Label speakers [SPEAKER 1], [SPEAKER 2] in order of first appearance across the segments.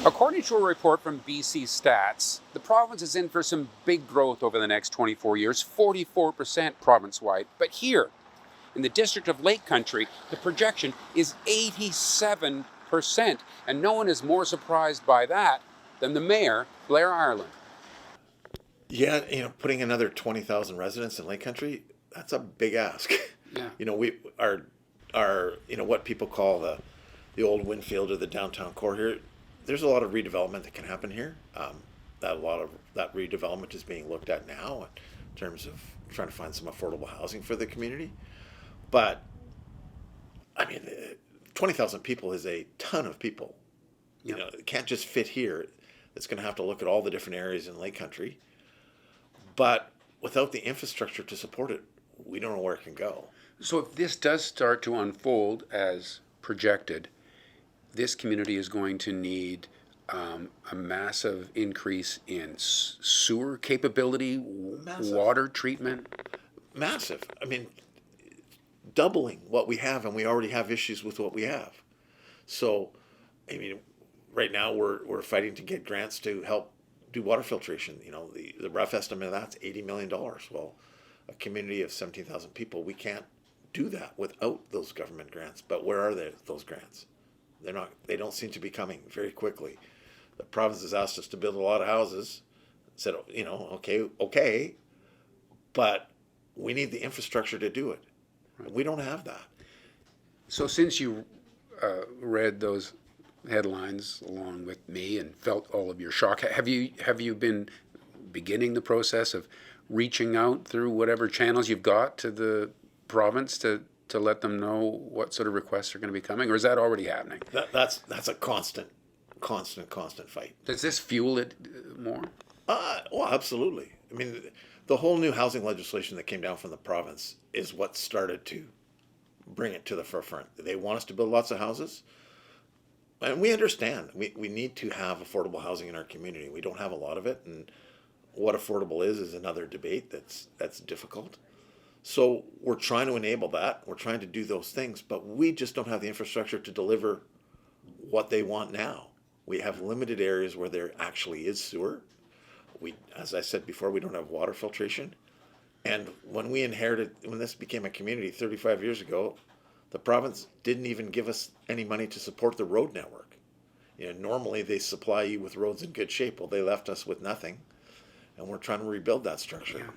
[SPEAKER 1] According to a report from BC Stats, the province is in for some big growth over the next 24 years, 44% province-wide. But here, in the district of Lake Country, the projection is 87%. And no one is more surprised by that than the mayor, Blair Ireland.
[SPEAKER 2] Yeah, putting another 20,000 residents in Lake Country, that's a big ask.
[SPEAKER 1] Yeah.
[SPEAKER 2] We are what people call the old Winfield or the downtown core here. There's a lot of redevelopment that can happen here. That a lot of that redevelopment is being looked at now in terms of trying to find some affordable housing for the community. But I mean, 20,000 people is a ton of people.
[SPEAKER 1] Yep.
[SPEAKER 2] It can't just fit here. It's going to have to look at all the different areas in Lake Country. But without the infrastructure to support it, we don't know where it can go.
[SPEAKER 1] So if this does start to unfold as projected, this community is going to need a massive increase in sewer capability, water treatment.
[SPEAKER 2] Massive. I mean, doubling what we have, and we already have issues with what we have. So, I mean, right now we're fighting to get grants to help do water filtration. The rough estimate of that's $80 million. Well, a community of 17,000 people, we can't do that without those government grants. But where are those grants? They don't seem to be coming very quickly. The province has asked us to build a lot of houses. Said, okay, but we need the infrastructure to do it. Right. We don't have that.
[SPEAKER 1] So since you read those headlines along with me and felt all of your shock, have you been beginning the process of reaching out through whatever channels you've got to the province to let them know what sort of requests are going to be coming, or is that already happening?
[SPEAKER 2] That's a constant fight.
[SPEAKER 1] Does this fuel it more?
[SPEAKER 2] Well, absolutely. I mean, the whole new housing legislation that came down from the province is what started to bring it to the forefront. They want us to build lots of houses, and we understand. We need to have affordable housing in our community. We don't have a lot of it, and what affordable is another debate that's difficult. So we're trying to enable that. We're trying to do those things, but we just don't have the infrastructure to deliver what they want now. We have limited areas where there actually is sewer. As I said before, we don't have water filtration. And when this became a community 35 years ago, the province didn't even give us any money to support the road network. Normally they supply you with roads in good shape. Well, they left us with nothing, and we're trying to rebuild that structure.
[SPEAKER 1] Yeah.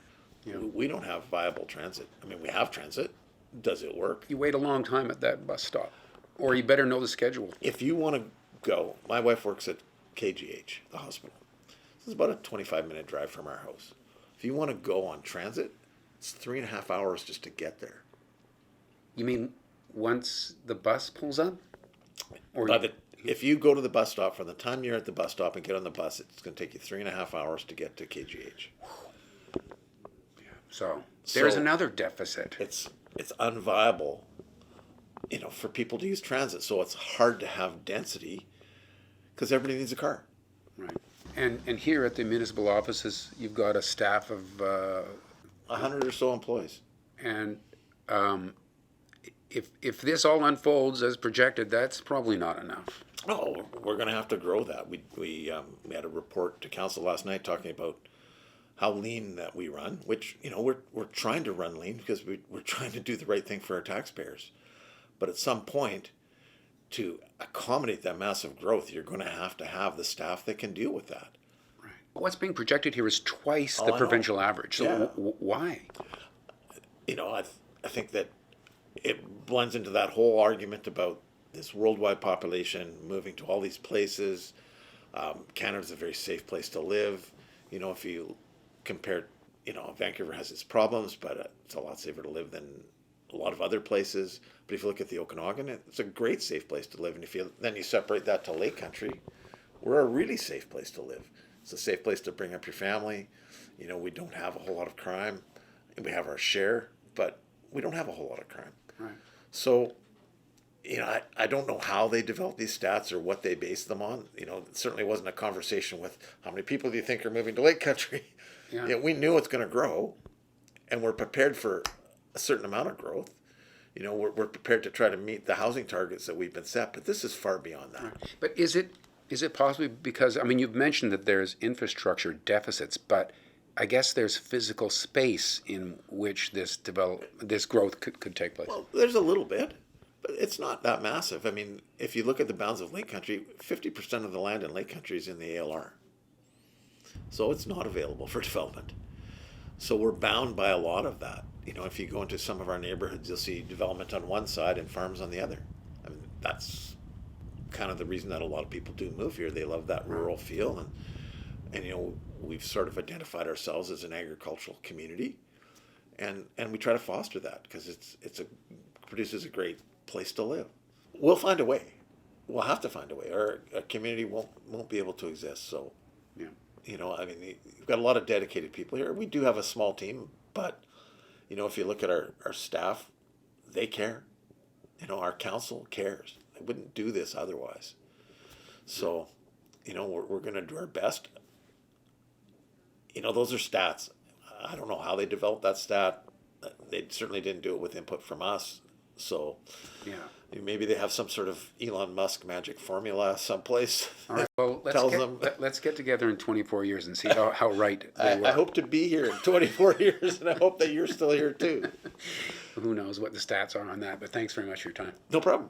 [SPEAKER 1] Yeah.
[SPEAKER 2] We don't have viable transit. I mean, we have transit. Does it work?
[SPEAKER 1] You wait a long time at that bus stop, or you better know the schedule.
[SPEAKER 2] If you want to go, my wife works at KGH, the hospital. This is about a 25-minute drive from our house. If you want to go on transit, it's 3.5 hours just to get there.
[SPEAKER 1] You mean once the bus pulls up?
[SPEAKER 2] If you go to the bus stop, from the time you're at the bus stop and get on the bus, it's going to take you 3.5 hours to get to KGH.
[SPEAKER 1] So there's another deficit.
[SPEAKER 2] It's unviable, for people to use transit. So it's hard to have density because everybody needs a car.
[SPEAKER 1] Right. And here at the municipal offices, you've got a staff of
[SPEAKER 2] 100 or so employees.
[SPEAKER 1] And if this all unfolds as projected, that's probably not enough.
[SPEAKER 2] Oh, we're going to have to grow that. We had a report to council last night talking about how lean that we run, which, we're trying to run lean because we're trying to do the right thing for our taxpayers. But at some point, to accommodate that massive growth, you're going to have the staff that can deal with that.
[SPEAKER 1] Right. What's being projected here is twice the provincial average. So
[SPEAKER 2] yeah.
[SPEAKER 1] Why?
[SPEAKER 2] I think that it blends into that whole argument about this worldwide population moving to all these places. Canada's a very safe place to live. If you compare, Vancouver has its problems, but it's a lot safer to live than a lot of other places. But if you look at the Okanagan, it's a great safe place to live. And if you separate that to Lake Country, we're a really safe place to live. It's a safe place to bring up your family. We don't have a whole lot of crime. We have our share, but we don't have a whole lot of crime.
[SPEAKER 1] Right.
[SPEAKER 2] So, I don't know how they develop these stats or what they base them on. It certainly wasn't a conversation with how many people do you think are moving to Lake Country.
[SPEAKER 1] Yeah.
[SPEAKER 2] We knew it's going to grow, and we're prepared for a certain amount of growth. We're prepared to try to meet the housing targets that we've been set, but this is far beyond that.
[SPEAKER 1] Right. But is it Is it possibly because, I mean, you've mentioned that there's infrastructure deficits, but I guess there's physical space in which this growth could take place.
[SPEAKER 2] Well, there's a little bit, but it's not that massive. I mean, if you look at the bounds of Lake Country, 50% of the land in Lake Country is in the ALR. So it's not available for development. So we're bound by a lot of that. You know, if you go into some of our neighborhoods, you'll see development on one side and farms on the other. I mean, that's kind of the reason that a lot of people do move here. They love that rural feel, and you know, we've sort of identified ourselves as an agricultural community, and we try to foster that because it's produces a great place to live. We'll find a way. We'll have to find a way, or a community won't be able to exist. So,
[SPEAKER 1] Yeah.
[SPEAKER 2] you know, I mean, we've got a lot of dedicated people here. We do have a small team, but you know, if you look at our staff, they care. You know, our council cares. They wouldn't do this otherwise. So, you know, we're going to do our best. You know, those are stats. I don't know how they developed that stat. They certainly didn't do it with input from us. So,
[SPEAKER 1] Yeah.
[SPEAKER 2] maybe they have some sort of Elon Musk magic formula someplace.
[SPEAKER 1] All right. Well,
[SPEAKER 2] tells them.
[SPEAKER 1] let's get together in 24 years and see how right they were.
[SPEAKER 2] I hope to be here in 24 years, and I hope that you're still here too.
[SPEAKER 1] Who knows what the stats are on that, but thanks very much for your time.
[SPEAKER 2] No problem.